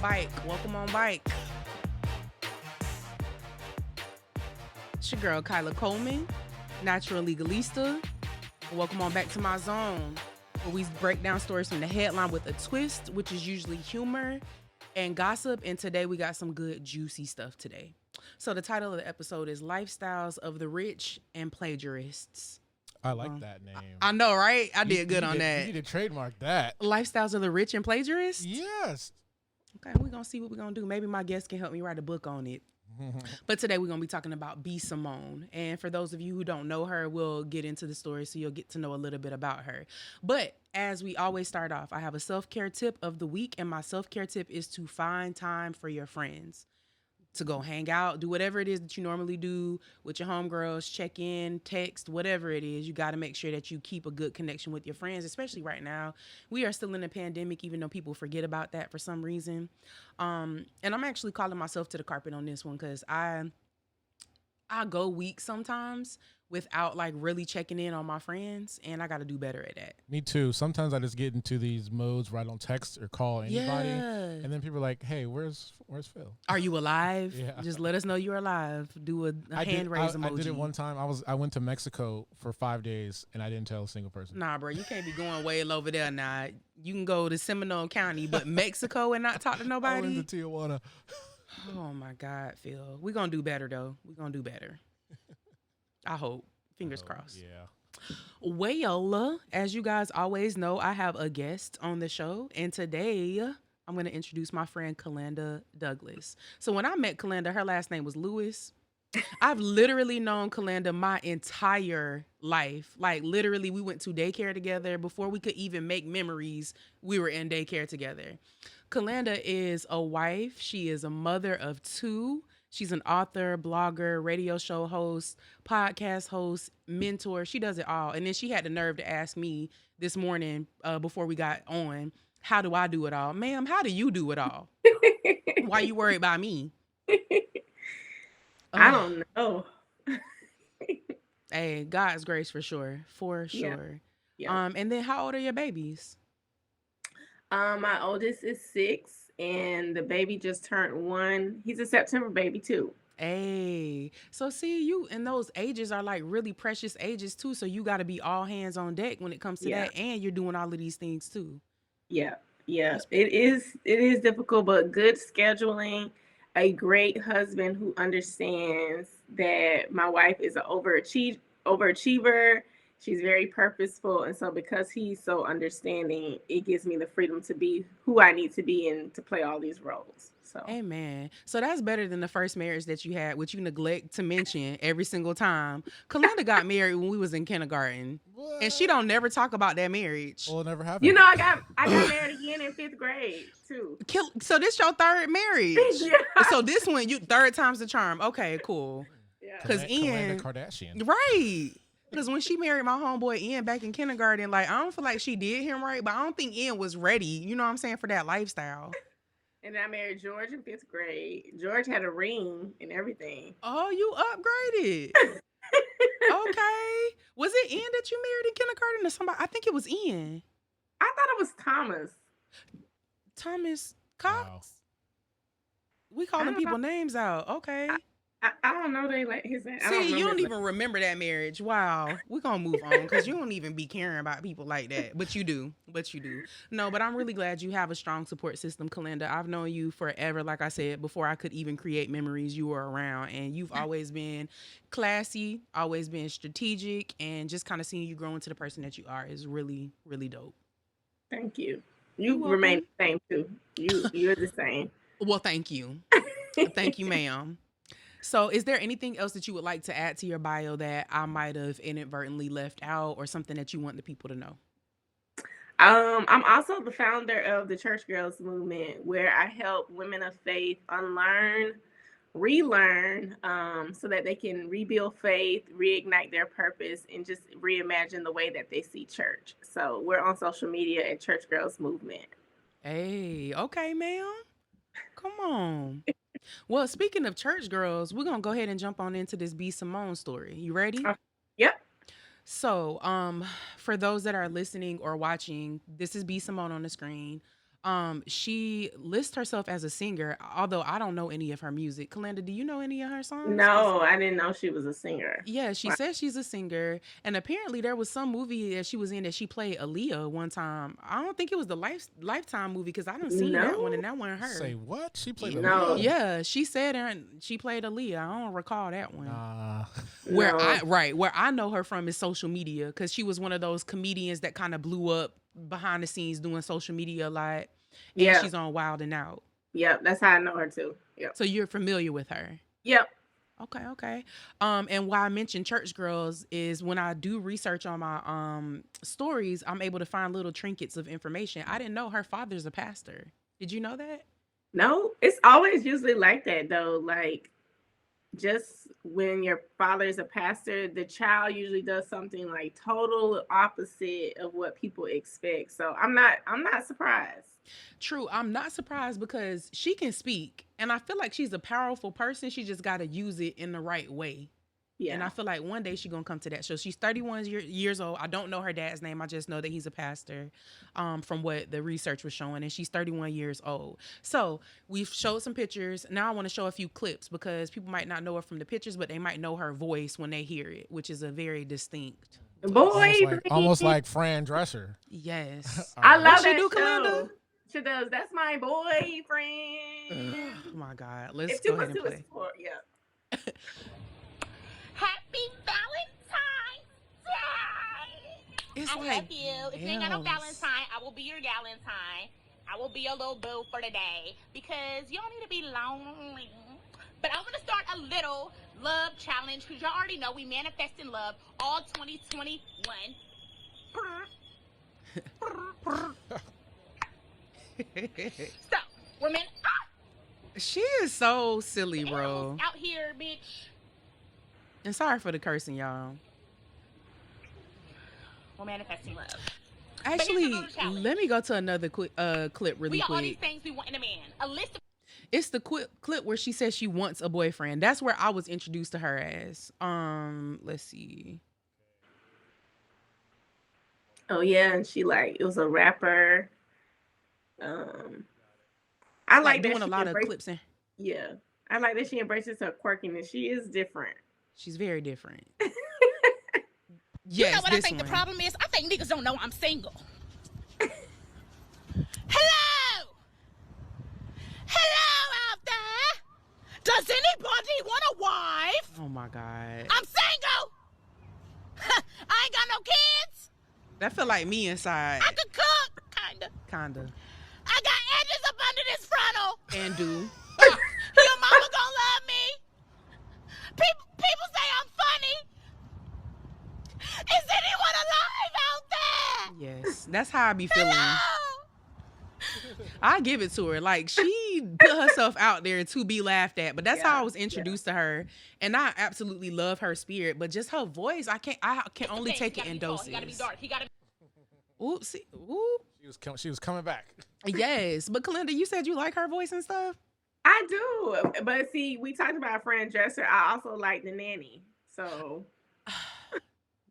bike. Welcome on bike. It's your girl Kyla Coleman, natural legalista. Welcome on back to my zone, where we break down stories from the headline with a twist, which is usually humor and gossip. And today we got some good juicy stuff today. So the title of the episode is Lifestyles of the Rich and Plagiarists. I like that name. I know, right? I did good you on that. You need to trademark that. Lifestyles of the Rich and Plagiarists? Yes. Okay, we're going to see what we're going to do. Maybe my guest can help me write a book on it. But today we're going to be talking about B Simone. And for those of you who don't know her, we'll get into the story so you'll get to know a little bit about her. But as we always start off, I have a self-care tip of the week. And my self-care tip is to find time for your friends. To go hang out, do whatever it is that you normally do with your homegirls, check in, text, whatever it is. You got to make sure that you keep a good connection with your friends, especially right now. We are still in a pandemic, even though people forget about that for some reason. And I'm actually calling myself to the carpet on this one because I go weeks sometimes without like really checking in on my friends, and I got to do better at that. Me too. Sometimes I just get into these modes where I don't text or call anybody, and then people are like, "Hey, where's Phil? Are you alive? Yeah. Just let us know you're alive. Do a hand raise emoji." I did it one time. I went to Mexico for 5 days, and I didn't tell a single person. Nah, bro, you can't be going way over there now. You can go to Seminole County, but Mexico and not talk to nobody? I went to Tijuana. Oh, my God, Phil. We're going to do better, though. We're going to do better. I hope. Fingers crossed. Yeah. Well, as you guys always know, I have a guest on the show. And today, I'm going to introduce my friend Kalanda Douglas. So when I met Kalanda, her last name was Lewis. I've literally known Kalanda my entire life. Like, literally, we went to daycare together. Before we could even make memories, we were in daycare together. Kalanda is a wife. She is a mother of 2. She's an author, blogger, radio show host, podcast host, mentor. She does it all. And then she had the nerve to ask me this morning before we got on, how do I do it all? Ma'am, how do you do it all? Why you worried about me? I don't know. Hey, God's grace for sure. For sure. Yeah. And then how old are your babies? My oldest is 6 and the baby just turned 1. He's a September baby too. Hey, so see, you and those ages are like really precious ages too. So you got to be all hands on deck when it comes to that. And you're doing all of these things too. Yeah. It is difficult, but good scheduling, a great husband who understands that my wife is an overachiever. She's very purposeful. And so because he's so understanding, it gives me the freedom to be who I need to be and to play all these roles. So, amen. So that's better than the first marriage that you had, which you neglect to mention every single time. Kalanda got married when we was in kindergarten. What? And she don't never talk about that marriage. Well, it never happened. You know, I got married again in 5th grade too. So this your 3rd marriage. Yeah. So this one, you 3rd time's the charm. Okay, cool. Yeah. Because Ian, Kardashian. Right. Because when she married my homeboy Ian back in kindergarten, like, I don't feel like she did him right, but I don't think Ian was ready, you know what I'm saying, for that lifestyle. And I married George in 5th grade. George had a ring and everything. Oh, you upgraded. Okay. Was it Ian that you married in kindergarten or somebody? I think it was Ian. I thought it was Thomas. Thomas Cox? Wow. We calling people names out. Okay. I don't know his name. See, you don't even remember that marriage. Wow. We're going to move on because you don't even be caring about people like that. But you do. No, but I'm really glad you have a strong support system, Kalanda. I've known you forever. Like I said, before I could even create memories, you were around. And you've always been classy, always been strategic, and just kind of seeing you grow into the person that you are is really, really dope. Thank you. You remain the same, too. You're the same. Well, thank you. Thank you, ma'am. So is there anything else that you would like to add to your bio that I might have inadvertently left out or something that you want the people to know? I'm also the founder of the Church Girls Movement, where I help women of faith unlearn, relearn, so that they can rebuild faith, reignite their purpose, and just reimagine the way that they see church. So we're on social media at Church Girls Movement. Hey, okay, ma'am. Come on. Well, speaking of church girls, we're going to go ahead and jump on into this B Simone story. You ready? Yep. So, for those that are listening or watching, this is B Simone on the screen. She lists herself as a singer, although I don't know any of her music. Kalanda, do you know any of her songs? No, I didn't know she was a singer. Yeah, she says she's a singer, and apparently there was some movie that she was in that she played Aaliyah one time. I don't think it was the Lifetime movie because I didn't see that one, and that wasn't her. Say what? She played Aaliyah? Yeah, she said she played Aaliyah. I don't recall that one. Where I know her from is social media because she was one of those comedians that kind of blew up behind the scenes doing social media a lot. And she's on Wild and Out. Yep, that's how I know her too. Yep. So you're familiar with her? Yep. Okay. And why I mentioned church girls is when I do research on my stories, I'm able to find little trinkets of information. I didn't know her father's a pastor. Did you know that? No, it's always usually like that though. Like, just when your father is a pastor, the child usually does something like total opposite of what people expect. So I'm not surprised. True. I'm not surprised because she can speak and I feel like she's a powerful person. She just got to use it in the right way. Yeah. And I feel like one day she's going to come to that. So she's 31 years old. I don't know her dad's name. I just know that he's a pastor from what the research was showing. And she's 31 years old. So we've showed some pictures. Now I want to show a few clips because people might not know her from the pictures, but they might know her voice when they hear it, which is a very distinct. Almost like Fran Drescher. Yes. I love what that she do, show. Kalanda? She does. That's my boyfriend. Oh my God. Let's go ahead and play. Yeah. Happy Valentine's Day! I love you. If you ain't got no Valentine, I will be your Galentine. I will be your little boo for the day because you don't need to be lonely. But I'm going to start a little love challenge because y'all already know we manifest in love all 2021. So, women, she is so silly, bro. Out here, bitch. And sorry for the cursing, y'all. We're manifesting love. Actually, let me go to another clip really quick. All these things we want in a man. A list of. It's the clip where she says she wants a boyfriend. That's where I was introduced to her as. Let's see. Oh yeah, and she it was a rapper. I like doing that a lot of clips in. Yeah, I like that she embraces her quirkiness. She is different. She's very different. Yes, you know what I think the problem is? I think niggas don't know I'm single. Hello out there. Does anybody want a wife? Oh my God. I'm single. I ain't got no kids. That feel like me inside. I could cook, kinda. I got edges up under this frontal. And do. Your mama gonna love me. People say I'm funny. Is anyone alive out there? Yes, that's how I be feeling. Hello? I give it to her. Like, she put herself out there to be laughed at, but that's how I was introduced to her. And I absolutely love her spirit, but just her voice, I can only take it in doses. He gotta be dark. He gotta be. Oopsie. She was coming back. Yes, but Kalanda, you said you like her voice and stuff? I do, but see, we talked about Fran Drescher. I also like The Nanny, so.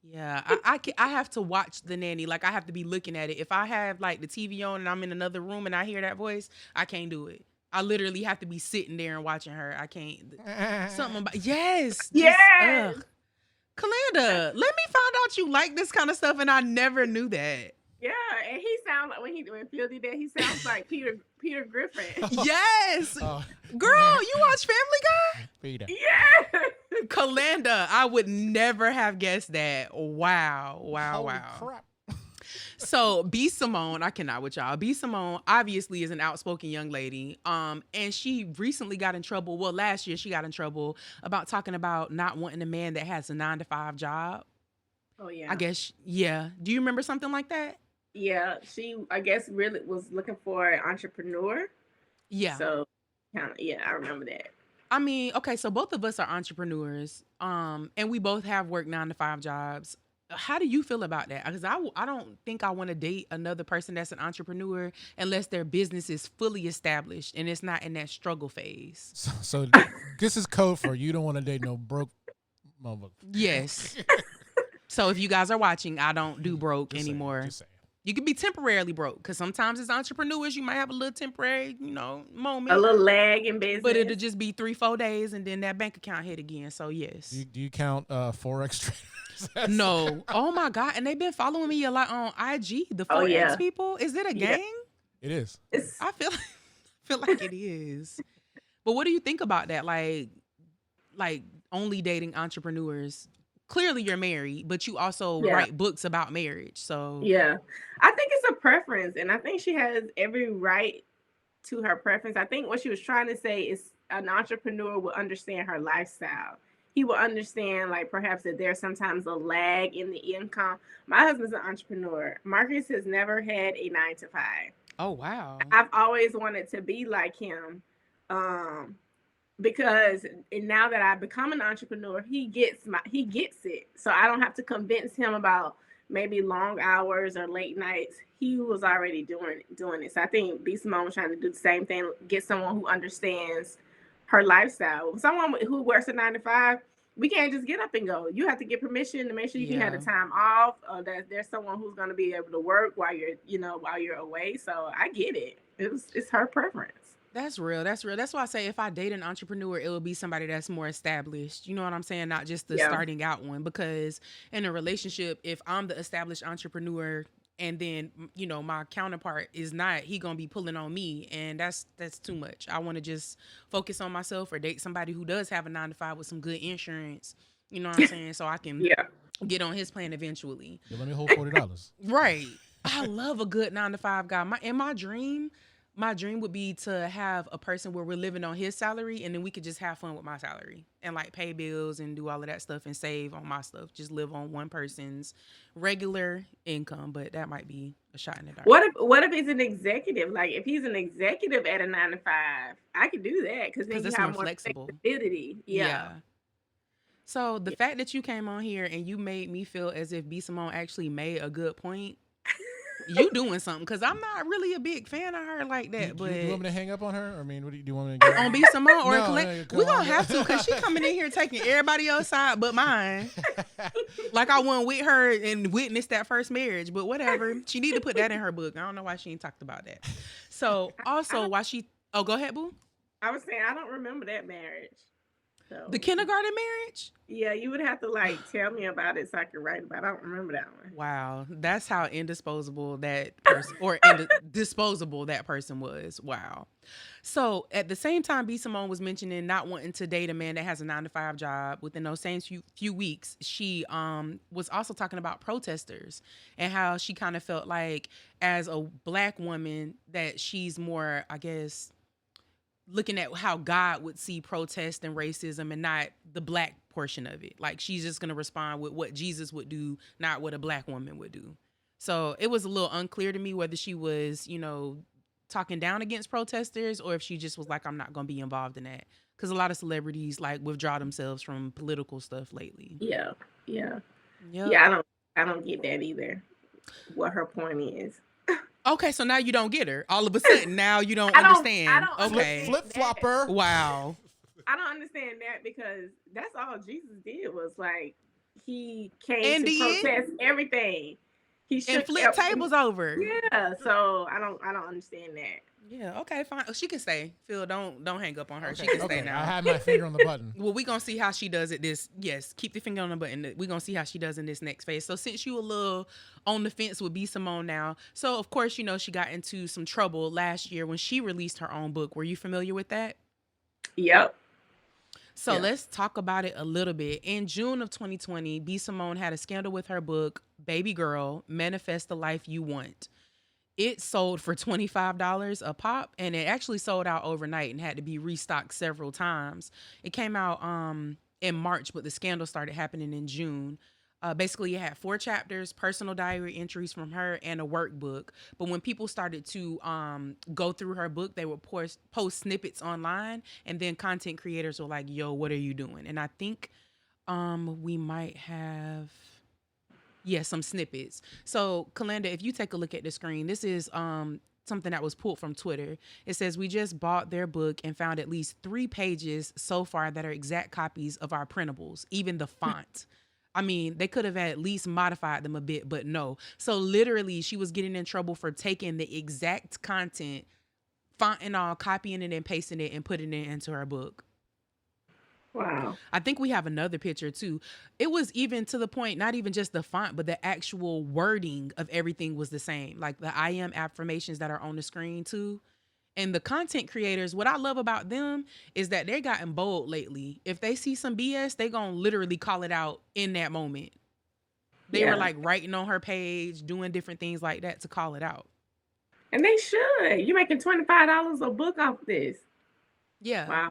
Yeah, I have to watch The Nanny. Like, I have to be looking at it. If I have like the TV on and I'm in another room and I hear that voice, I can't do it. I literally have to be sitting there and watching her. I can't. Something about Yes. Kalanda, let me find out you like this kind of stuff, and I never knew that. Yeah, and he sounds like when Phil did that, he sounds like Peter Griffin. Yes, girl, you watch Family Guy? Peter. Yeah. Kalanda, I would never have guessed that. Wow. Holy crap. So B Simone, I cannot with y'all. B Simone obviously is an outspoken young lady. And she recently got in trouble. Well, last year she got in trouble about talking about not wanting a man that has a 9-to-5 job. Oh yeah. I guess, yeah. Do you remember something like that? Yeah, she, I guess, really was looking for an entrepreneur. Yeah. So, yeah, I remember that. I mean, okay, so both of us are entrepreneurs, and we both have worked 9-to-5 jobs. How do you feel about that? Because I don't think I want to date another person that's an entrepreneur unless their business is fully established and it's not in that struggle phase. So this is code for you don't want to date no broke motherfucker. Yes. So if you guys are watching, I don't do broke anymore. Just saying. You could be temporarily broke because sometimes as entrepreneurs, you might have a little temporary, moment. A little lag in business. But it'll just be 3-4 days and then that bank account hit again. So, yes. Do you count Forex traders? No. Oh, my God. And they've been following me a lot on IG, the Forex people. Is it a gang? It is. I feel like it is. But what do you think about that? Like only dating entrepreneurs. Clearly you're married, but you also write books about marriage. So yeah, I think it's a preference, and I think she has every right to her preference. I think what she was trying to say is an entrepreneur will understand her lifestyle. He will understand, like, perhaps that there's sometimes a lag in the income. My husband's an entrepreneur. Marcus has never had a 9-to-5. Oh, wow. I've always wanted to be like him. Because now that I've become an entrepreneur, he gets it. So I don't have to convince him about maybe long hours or late nights. He was already doing it. So I think B Simone was trying to do the same thing, get someone who understands her lifestyle. Someone who works a 9-to-5, we can't just get up and go. You have to get permission to make sure you can have the time off, or that there's someone who's going to be able to work while you're away. So I get it. It's her preference. That's real. That's why I say if I date an entrepreneur, it will be somebody that's more established. You know what I'm saying? Not just the starting out one. Because in a relationship, if I'm the established entrepreneur and then, my counterpart is not, he going to be pulling on me. And that's too much. I want to just focus on myself or date somebody who does have a 9-to-5 with some good insurance. You know what I'm saying? So I can get on his plan eventually. Yeah, let me hold $40. Right. I love a good 9-to-5 guy. My dream would be to have a person where we're living on his salary and then we could just have fun with my salary and like pay bills and do all of that stuff and save on my stuff. Just live on one person's regular income, but that might be a shot in the dark. What if he's an executive? Like if he's an executive at a 9-to-5, I could do that because then you have more flexibility. Yeah. So the fact that you came on here and you made me feel as if B Simone actually made a good point. You doing something because I'm not really a big fan of her like that. But you want me to hang up on her? I mean, what do you want me to get on B Simone or Kalanda? We gonna have to because she coming in here taking everybody else's side but mine. Like I went with her and witnessed that first marriage, but whatever. She need to put that in her book. I don't know why she ain't talked about that. So also why she? Oh, go ahead, boo. I was saying I don't remember that marriage. So. The kindergarten marriage? Yeah, you would have to tell me about it so I could write about it. I don't remember that one. Wow, that's how indisposable that person disposable that person was. Wow. So at the same time, B Simone was mentioning not wanting to date a man that has a 9-to-5 job. Within those same few weeks, she was also talking about protesters and how she kind of felt like as a Black woman that she's more, I guess, looking at how God would see protest and racism and not the Black portion of it. Like she's just going to respond with what Jesus would do, not what a Black woman would do. So it was a little unclear to me whether she was, talking down against protesters or if she just was like, I'm not going to be involved in that. Because a lot of celebrities withdraw themselves from political stuff lately. Yeah. Yep. Yeah, I don't get that either. What her point is. Okay, so now you don't get her. All of a sudden, now you don't understand. I don't okay. Flip-flopper. Wow. I don't understand that because that's all Jesus did was he came to protest everything. He and flip tables over. Yeah, so I don't understand that. Yeah, okay, fine. Oh, she can stay. Phil, don't hang up on her. Okay, she can stay now. I had my finger on the button. Well, we're going to see how she does it yes, keep the finger on the button. We're going to see how she does in this next phase. So since you a little on the fence with B Simone now, so of course, she got into some trouble last year when she released her own book. Were you familiar with that? Yep. So let's talk about it a little bit. In June of 2020, B Simone had a scandal with her book, Baby Girl, Manifest the Life You Want. It sold for $25 a pop, and it actually sold out overnight and had to be restocked several times. It came out in March, but the scandal started happening in June. Basically, it had 4 chapters, personal diary entries from her, and a workbook. But when people started to go through her book, they would post snippets online, and then content creators were like, yo, what are you doing? And I think we might have... some snippets. So, Kalanda, if you take a look at the screen, this is something that was pulled from Twitter. It says, we just bought their book and found at least 3 pages so far that are exact copies of our printables, even the font. I mean, they could have at least modified them a bit, but no. So literally, she was getting in trouble for taking the exact content, font and all, copying it and pasting it and putting it into her book. Wow. I think we have another picture too. It was even to the point, not even just the font, but the actual wording of everything was the same. Like the I am affirmations that are on the screen too. And the content creators, what I love about them is that they're gotten bold lately. If they see some BS, they gonna literally call it out in that moment. They were like writing on her page, doing different things like that to call it out. And they should. You're making $25 a book off this. Yeah. Wow.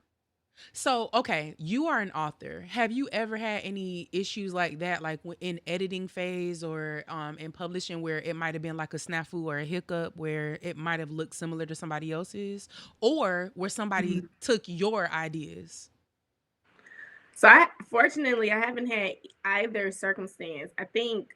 So, okay, you are an author. Have you ever had any issues like that, like in editing phase or in publishing, where it might have been like a snafu or a hiccup where it might have looked similar to somebody else's, or where somebody took your ideas? So fortunately, I haven't had either circumstance. I think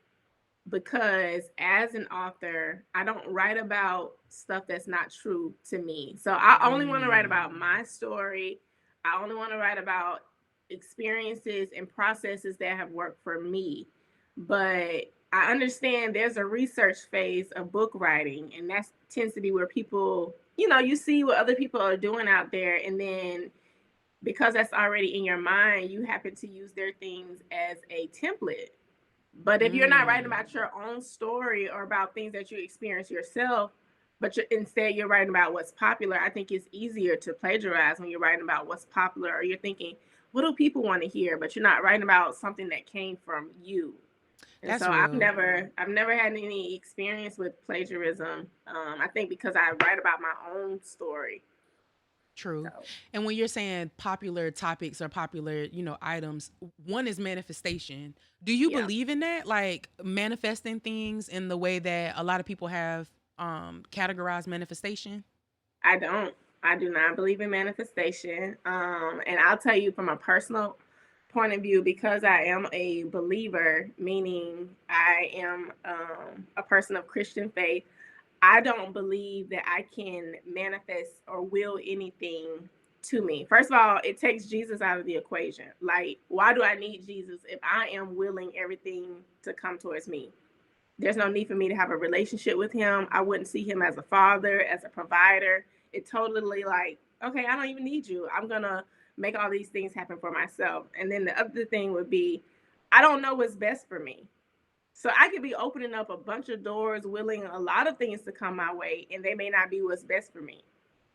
because as an author, I don't write about stuff that's not true to me. So I only want to write about my story. I only want to write about experiences and processes that have worked for me. But I understand there's a research phase of book writing, and that tends to be where people, you see what other people are doing out there, and then because that's already in your mind, you happen to use their things as a template. But if you're not writing about your own story or about things that you experience yourself, but instead you're writing about what's popular, I think it's easier to plagiarize when you're writing about what's popular, or you're thinking, what do people want to hear? But you're not writing about something that came from you. And That's so real. I've never had any experience with plagiarism. I think because I write about my own story. True. So. And when you're saying popular topics or popular, items, one is manifestation. Do you believe in that? Like manifesting things in the way that a lot of people have categorized manifestation? I don't. I do not believe in manifestation. And I'll tell you from a personal point of view, because I am a believer, meaning I am a person of Christian faith, I don't believe that I can manifest or will anything to me. First of all, it takes Jesus out of the equation. Like, why do I need Jesus if I am willing everything to come towards me? There's no need for me to have a relationship with him. I wouldn't see him as a father, as a provider. It totally like, okay, I don't even need you. I'm going to make all these things happen for myself. And then the other thing would be, I don't know what's best for me. So I could be opening up a bunch of doors, willing a lot of things to come my way, and they may not be what's best for me.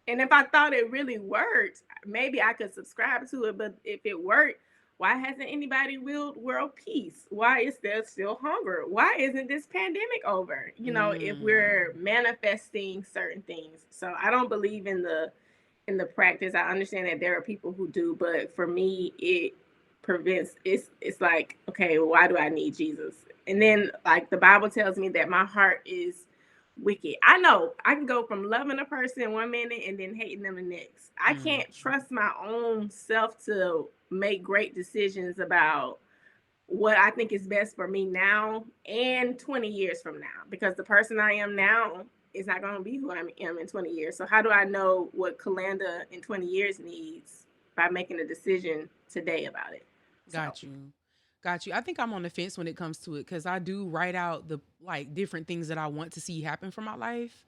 And if I thought it really worked, maybe I could subscribe to it. But if it worked, why hasn't anybody willed world peace? Why is there still hunger? Why isn't this pandemic over? If we're manifesting certain things. So I don't believe in the practice. I understand that there are people who do, but for me, it prevents. It's like, okay, why do I need Jesus? And then, like, the Bible tells me that my heart is wicked. I know I can go from loving a person 1 minute and then hating them the next. I can't trust my own self to make great decisions about what I think is best for me now and 20 years from now, because the person I am now is not going to be who I am in 20 years. So how do I know what Kalanda in 20 years needs by making a decision today about it? Got you. I think I'm on the fence when it comes to it, because I do write out the different things that I want to see happen for my life.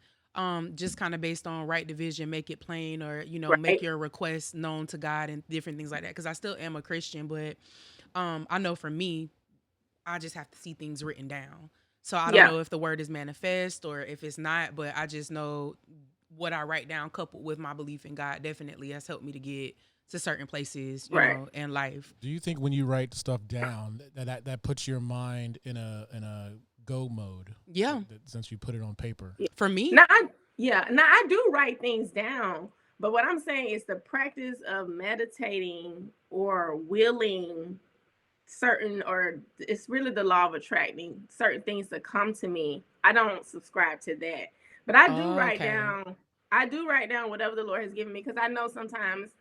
Just kind of based on write the vision, make it plain, or make your requests known to God and different things like that. Because I still am a Christian, but I know for me, I just have to see things written down. So I don't know if the word is manifest or if it's not, but I just know what I write down coupled with my belief in God definitely has helped me to get to certain places, you know, in life. Do you think when you write stuff down that puts your mind in a go mode? Yeah. Since you put it on paper. For me? Now I do write things down, but what I'm saying is the practice of meditating or willing certain, or it's really the law of attracting certain things to come to me. I don't subscribe to that, but I do write down. I do write down whatever the Lord has given me, because I know sometimes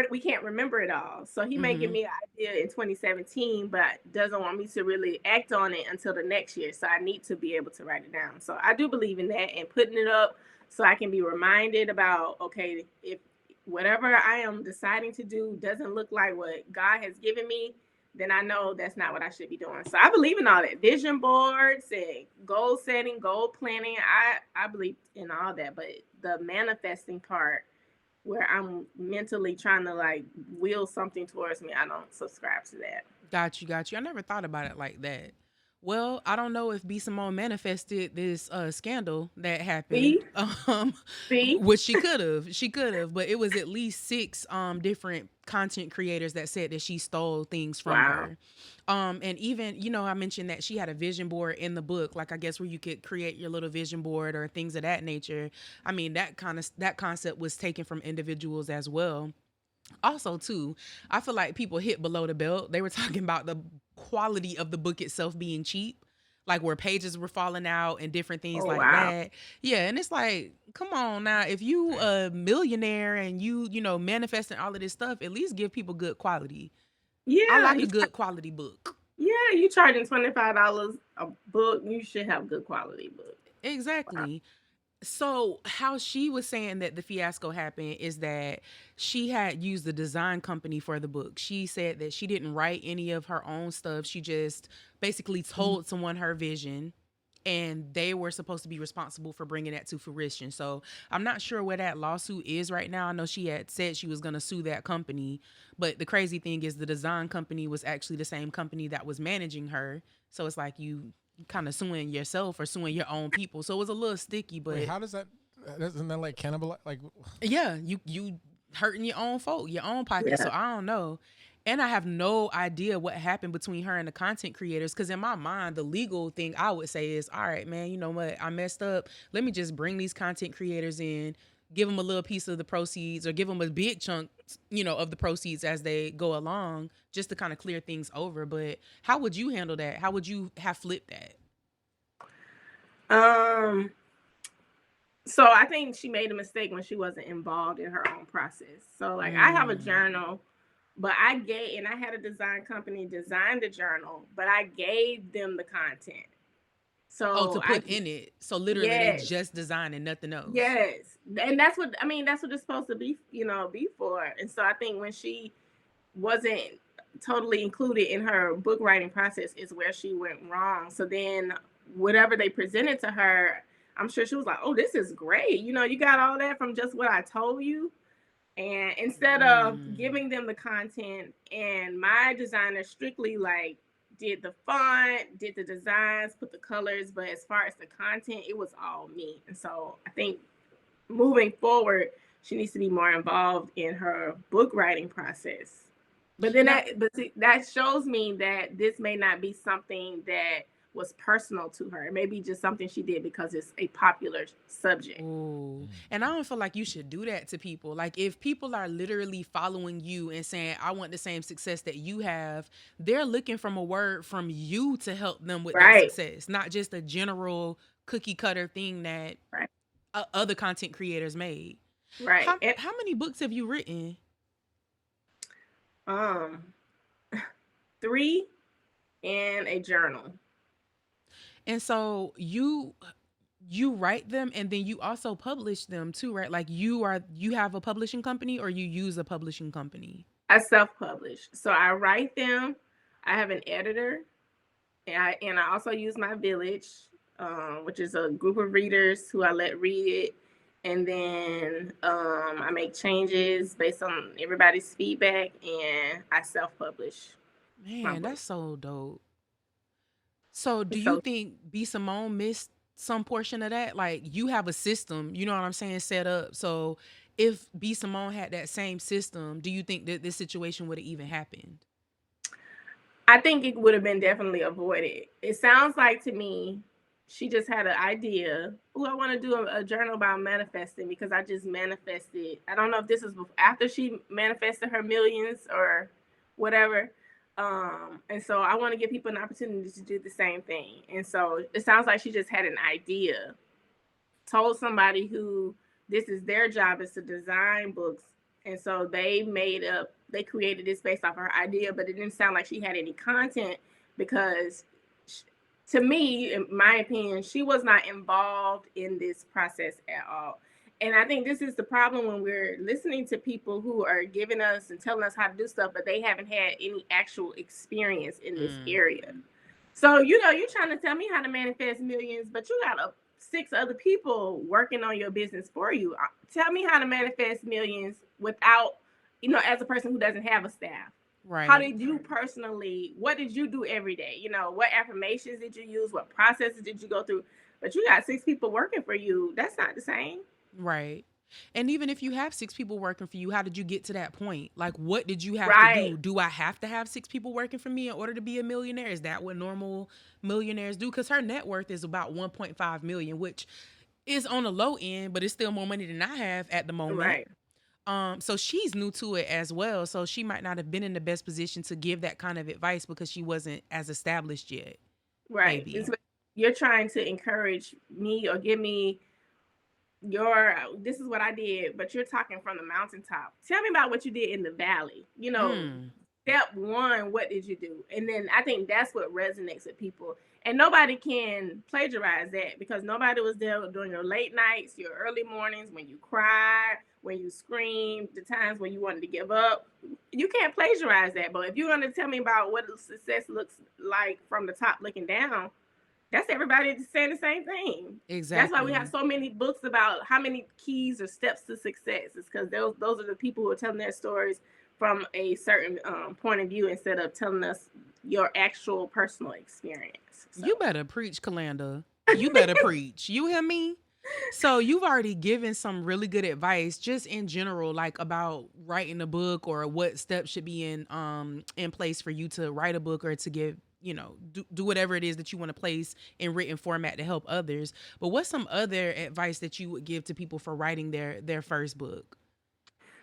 we can't remember it all. So he may give me an idea in 2017, but doesn't want me to really act on it until the next year. So I need to be able to write it down. So I do believe in that, and putting it up so I can be reminded about, okay, if whatever I am deciding to do doesn't look like what God has given me, then I know that's not what I should be doing. So I believe in all that. Vision boards and goal setting, goal planning. I believe in all that. But the manifesting part where I'm mentally trying to like will something towards me, I don't subscribe to that. Got you, got you. I never thought about it like that. Well, I don't know if B Simone manifested this scandal that happened. See? See? Which she could have, but it was at least six different content creators that said that she stole things from her. And even, you know, I mentioned that she had a vision board in the book, like I guess where you could create your little vision board or things of that nature. I mean, that concept was taken from individuals as well. Also, too, I feel like people hit below the belt. They were talking about the quality of the book itself being cheap, like where pages were falling out and different things like that. Yeah, and it's like, come on now, if you a millionaire and you know, manifesting all of this stuff, at least give people good quality. Yeah, I like a good quality book. Yeah, you charging $25 a book, you should have good quality book. Exactly. So how she was saying that the fiasco happened is that she had used the design company for the book. She said that she didn't write any of her own stuff. She just basically told someone her vision, and they were supposed to be responsible for bringing that to fruition. So I'm not sure where that lawsuit is right now. I know she had said she was going to sue that company, but the crazy thing is the design company was actually the same company that was managing her. So it's like you kind of suing yourself or suing your own people. So it was a little sticky, but wait, how does that? Isn't that like cannibal? Like, yeah, you hurting your own folk, your own pocket. Yeah. So I don't know. And I have no idea what happened between her and the content creators. Because in my mind, the legal thing I would say is, all right, man, you know what? I messed up. Let me just bring these content creators in, give them a little piece of the proceeds or give them a big chunk, you know, of the proceeds as they go along, just to kind of clear things over. But how would you handle that? How would you have flipped that? So I think she made a mistake when she wasn't involved in her own process. So like I have a journal, but I had a design company design the journal, but I gave them the content. So to put in it. So literally they just designing nothing else. Yes. And that's what it's supposed to be, you know, be for. And so I think when she wasn't totally included in her book writing process is where she went wrong. So then whatever they presented to her, I'm sure she was like, oh, this is great. You know, you got all that from just what I told you. And instead of giving them the content, and my designer strictly like did the font, did the designs, put the colors, but as far as the content, it was all me. And so I think moving forward, she needs to be more involved in her book writing process. But then that shows me that this may not be something that was personal to her. It may be just something she did because it's a popular subject. Ooh. And I don't feel like you should do that to people. Like if people are literally following you and saying, I want the same success that you have, they're looking from a word from you to help them with that success, not just a general cookie cutter thing that other content creators made. Right. How many books have you written? 3 and a journal. And so you write them and then you also publish them too, right? Like you have a publishing company or you use a publishing company? I self-publish. So I write them. I have an editor, and I also use my village, which is a group of readers who I let read it. And then I make changes based on everybody's feedback, and I self-publish. Man, that's so dope. So do you think B Simone missed some portion of that? Like you have a system, you know what I'm saying, set up. So if B Simone had that same system, do you think that this situation would have even happened? I think it would have been definitely avoided. It sounds like to me, she just had an idea. Oh, I want to do a journal about manifesting because I just manifested. I don't know if this is after she manifested her millions or whatever. And so I want to give people an opportunity to do the same thing. And so it sounds like she just had an idea, told somebody who this is their job is to design books. And so they created this based off her idea, but it didn't sound like she had any content because to me, in my opinion, she was not involved in this process at all. And I think this is the problem when we're listening to people who are giving us and telling us how to do stuff, but they haven't had any actual experience in this area. So, you're trying to tell me how to manifest millions, but you got 6 other people working on your business for you. Tell me how to manifest millions without, as a person who doesn't have a staff. Right. How did you personally, what did you do every day? What affirmations did you use? What processes did you go through? But you got 6 people working for you. That's not the same. Right. And even if you have 6 people working for you, how did you get to that point? Like, what did you have to do? Do I have to have 6 people working for me in order to be a millionaire? Is that what normal millionaires do? Because her net worth is about 1.5 million, which is on the low end, but it's still more money than I have at the moment. Right. So she's new to it as well. So she might not have been in the best position to give that kind of advice because she wasn't as established yet. Right. You're trying to encourage me or give me this is what I did, but you're talking from the mountaintop. Tell me about what you did in the valley. Step 1, what did you do? And then I think that's what resonates with people. And nobody can plagiarize that because nobody was there during your late nights, your early mornings, when you cried, when you screamed, the times when you wanted to give up. You can't plagiarize that. But if you're going to tell me about what success looks like from the top looking down, that's everybody saying the same thing. Exactly. That's why we have so many books about how many keys or steps to success. It's because those are the people who are telling their stories from a certain point of view instead of telling us your actual personal experience. So. You better preach, Kalanda. You better preach. You hear me? So you've already given some really good advice just in general, like about writing a book or what steps should be in place for you to write a book or to give, do whatever it is that you want to place in written format to help others. But what's some other advice that you would give to people for writing their first book?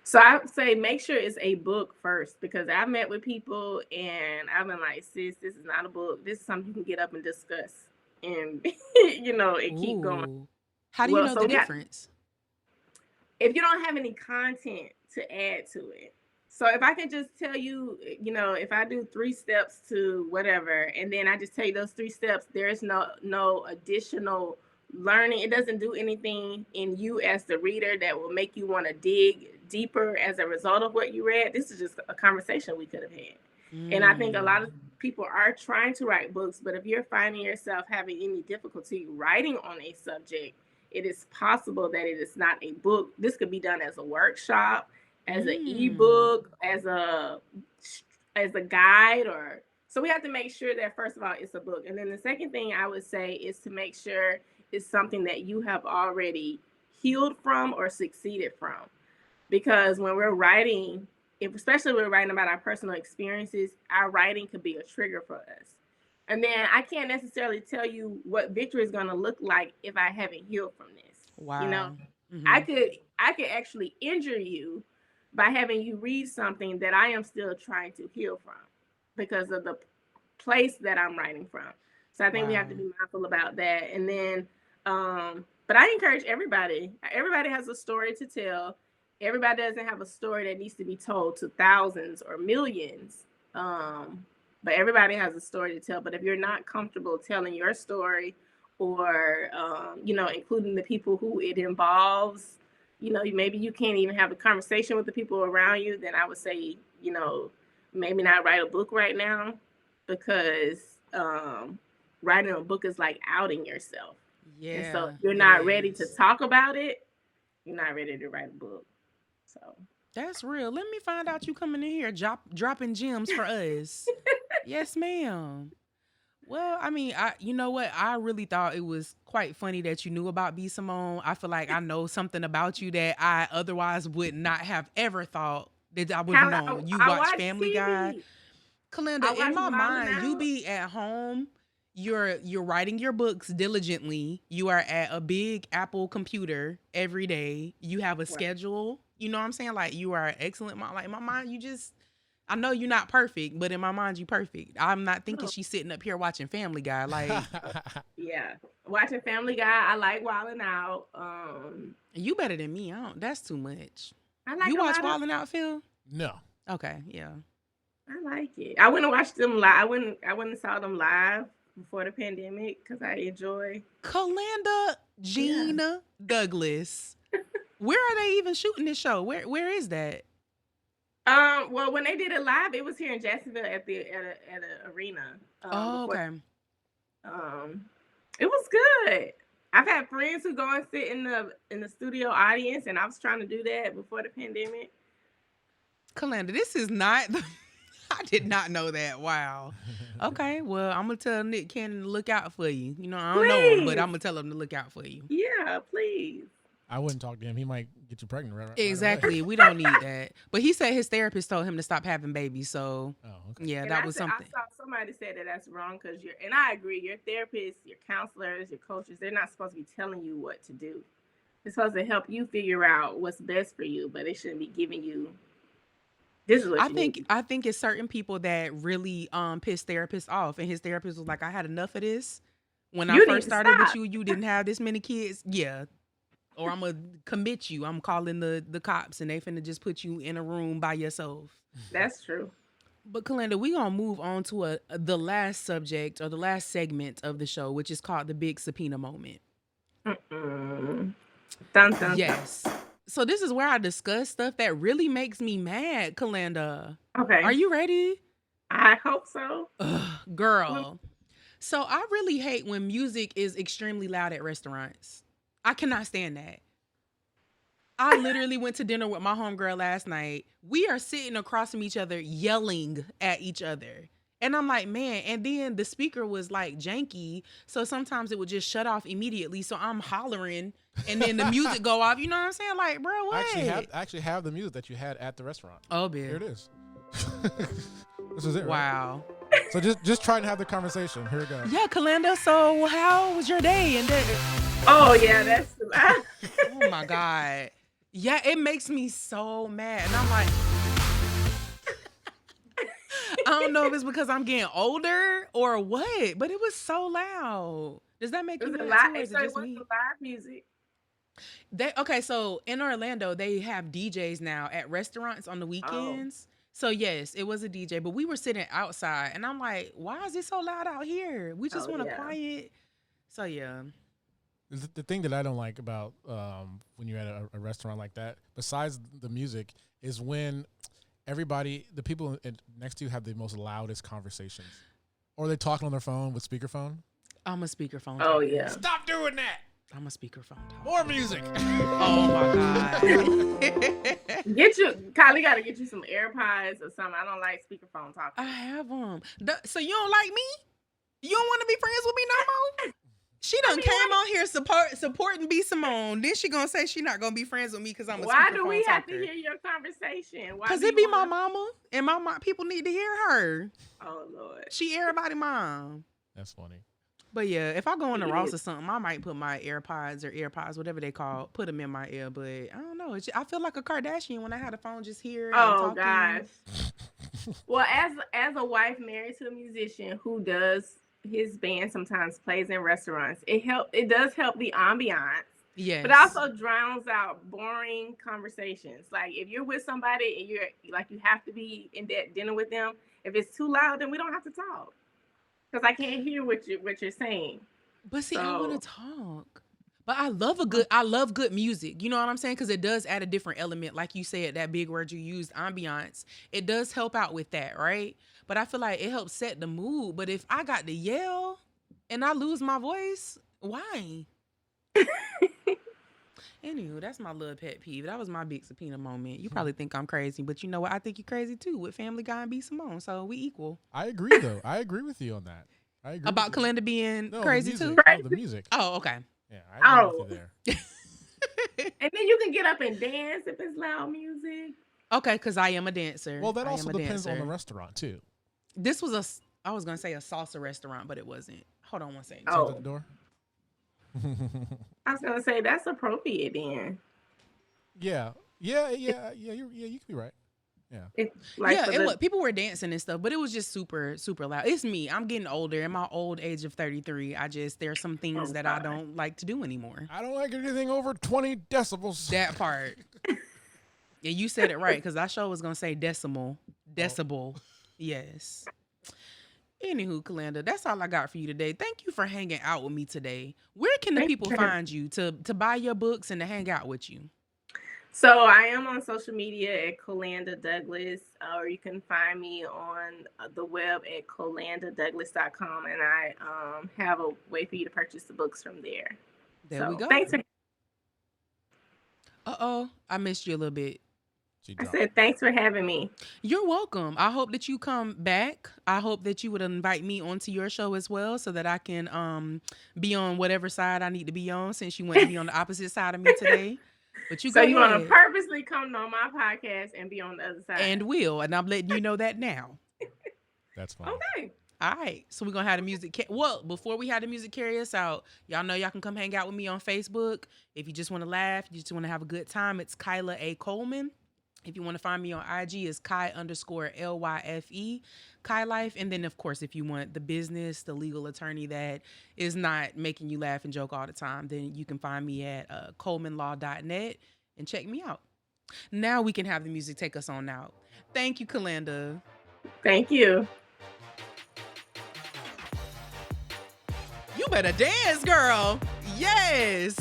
So I would say make sure it's a book first, because I've met with people and I've been like, sis, this is not a book. This is something you can get up and discuss and, and keep going. How do you know the difference? If you don't have any content to add to it. So if I can just tell you, if I do 3 steps to whatever, and then I just tell you those 3 steps, there's no additional learning. It doesn't do anything in you as the reader that will make you want to dig deeper as a result of what you read. This is just a conversation we could have had. And I think a lot of people are trying to write books, but if you're finding yourself having any difficulty writing on a subject, it is possible that it is not a book. This could be done as a workshop, as an ebook, as a guide, or so we have to make sure that first of all it's a book. And then the second thing I would say is to make sure it's something that you have already healed from or succeeded from. Because when we're writing, especially when we're writing about our personal experiences, our writing could be a trigger for us. And then I can't necessarily tell you what victory is going to look like if I haven't healed from this. Wow. I could actually injure you by having you read something that I am still trying to heal from because of the place that I'm writing from. So I think we have to be mindful about that. And then, but I encourage everybody. Everybody has a story to tell. Everybody doesn't have a story that needs to be told to thousands or millions. But everybody has a story to tell. But if you're not comfortable telling your story or, including the people who it involves, maybe you can't even have a conversation with the people around you, then I would say, maybe not write a book right now, because writing a book is like outing yourself. Yeah. And so if you're not ready to talk about it, you're not ready to write a book. So that's real. Let me find out you coming in here dropping gems for us. Yes, ma'am. Well, I mean, you know what? I really thought it was quite funny that you knew about B Simone. I feel like I know something about you that I otherwise would not have ever thought that I would have known. You watch Family Guy. Kalanda, in my mind, you be at home. You're writing your books diligently. You are at a big Apple computer every day. You have a schedule. You know what I'm saying? Like, you are an excellent mom. Like, in my mind, I know you're not perfect, but in my mind, you perfect. I'm not thinking she's sitting up here watching Family Guy. Like, yeah, watching Family Guy. I like Wildin' Out. You better than me. That's too much. You watch Wildin' Out, Phil? No. Okay, yeah. I like it. I wouldn't watch them live. I wouldn't saw them live before the pandemic because I enjoy Kalanda Jean Douglas. Where are they even shooting this show? Where is that? Well, when they did it live, it was here in Jacksonville at the arena. Okay. It was good. I've had friends who go and sit in the studio audience, and I was trying to do that before the pandemic. Kalanda, this is not. I did not know that. Wow. Okay, well, I'm gonna tell Nick Cannon to look out for you. You know, I don't know him, but I'm gonna tell him to look out for you. Yeah, please. I wouldn't talk to him. He might get you pregnant. Right exactly. We don't need that. But he said his therapist told him to stop having babies. So, yeah, that was something. I saw somebody said that's wrong because and I agree, your therapists, your counselors, your coaches, they're not supposed to be telling you what to do. They're supposed to help you figure out what's best for you, but they shouldn't be giving you. This is what I think it's certain people that really piss therapists off, and his therapist was like, "I had enough of this. When I first started with you, you didn't have this many kids. Yeah." Or I'm going to commit you. I'm calling the cops and they finna just put you in a room by yourself. That's true. But Kalanda, we're going to move on to the last subject or the last segment of the show, which is called the big subpoena moment. Dun, dun, yes. So this is where I discuss stuff that really makes me mad, Kalanda. Okay. Are you ready? I hope so. Girl. So I really hate when music is extremely loud at restaurants. I cannot stand that. I literally went to dinner with my homegirl last night. We are sitting across from each other, yelling at each other. And I'm like, man, and then the speaker was like janky. So sometimes it would just shut off immediately. So I'm hollering and then the music go off. You know what I'm saying? Like, bro, what? I actually have the music that you had at the restaurant. Oh, bitch. Here it is. This is it, right? Wow. So just try and have the conversation. Here we go. Yeah, Kalanda, so how was your day? And oh, yeah, that's... oh, my God. Yeah, it makes me so mad. And I'm like... I don't know if it's because I'm getting older or what, but it was so loud. Does that make you mad too, or is it just me? What's the live music? Okay, so in Orlando, they have DJs now at restaurants on the weekends. So yes, it was a DJ, but we were sitting outside, and I'm like, why is it so loud out here? We just want to quiet. So yeah. The thing that I don't like about when you're at a restaurant like that, besides the music, is when the people next to you have the most loudest conversations. Or they're talking on their phone with speakerphone. I'm a speakerphone. Oh, yeah. Stop doing that. I'm a speakerphone. More music. Oh, my God. Kylie got to get you some AirPods or something. I don't like speakerphone talking. I have them. So you don't like me? You don't want to be friends with me no more? She came on here supporting B Simone. Then she gonna say she not gonna be friends with me because I'm a Why do we talker. have to hear your conversation? Because it be my mama, and my people need to hear her. Oh, Lord. She everybody mom. That's funny. But yeah, if I go on the Ross or something, I might put my AirPods, whatever they call, put them in my ear. But I don't know. I feel like a Kardashian when I had a phone just here. Oh, gosh. Well, as a wife married to a musician who does... his band sometimes plays in restaurants. It does help the ambiance. Yes. But also drowns out boring conversations. Like if you're with somebody and you're like you have to be in that dinner with them. If it's too loud, then we don't have to talk. Because I can't hear what you're saying. But see, I want to talk. But I love good music. You know what I'm saying? Because it does add a different element. Like you said, that big word you used, ambiance. It does help out with that, right? But I feel like it helps set the mood. But if I got to yell and I lose my voice, why? Anywho, that's my little pet peeve. That was my big subpoena moment. You probably think I'm crazy, but you know what? I think you're crazy too with Family Guy and B Simone. So we equal. I agree, though. I agree with you on that. I agree about Kalanda being crazy too? No, the music. Oh, okay. Yeah, I agree with you there. And then you can get up and dance if it's loud music. Okay, because I am a dancer. Well, that also depends on the restaurant too. This was I was going to say a salsa restaurant, but it wasn't. Hold on one second. Oh. At the door? I was going to say that's appropriate then. Yeah, you could be right. Yeah. People were dancing and stuff, but it was just super, super loud. It's me. I'm getting older. In my old age of 33, there's some things that I don't like to do anymore. I don't like anything over 20 decibels. That part. Yeah, you said it right, because I sure was going to say decibel. Yes. Anywho, Kalanda, that's all I got for you today. Thank you for hanging out with me today. Where can the people find you to buy your books and to hang out with you? So I am on social media at Kalanda Douglas, or you can find me on the web at KalandaDouglas.com, and I have a way for you to purchase the books from there. There we go. Thanks for. I missed you a little bit. I said thanks for having me. You're welcome. I hope that you come back. I hope that you would invite me onto your show as well, so that I can be on whatever side I need to be on, since you went to be on the opposite side of me today. But you want to purposely come on my podcast and be on the other side. And and I'm letting you know that now. That's fine. Okay. All right. So we're going to have the music. Well, before we have the music carry us out, y'all know y'all can come hang out with me on Facebook. If you just want to laugh, you just want to have a good time, it's Kyla A. Coleman. If you want to find me on IG, it's Kai_LYFE, Kai Life. And then, of course, if you want the business, the legal attorney that is not making you laugh and joke all the time, then you can find me at colemanlaw.net and check me out. Now we can have the music take us on out. Thank you, Kalanda. Thank you. You better dance, girl. Yes.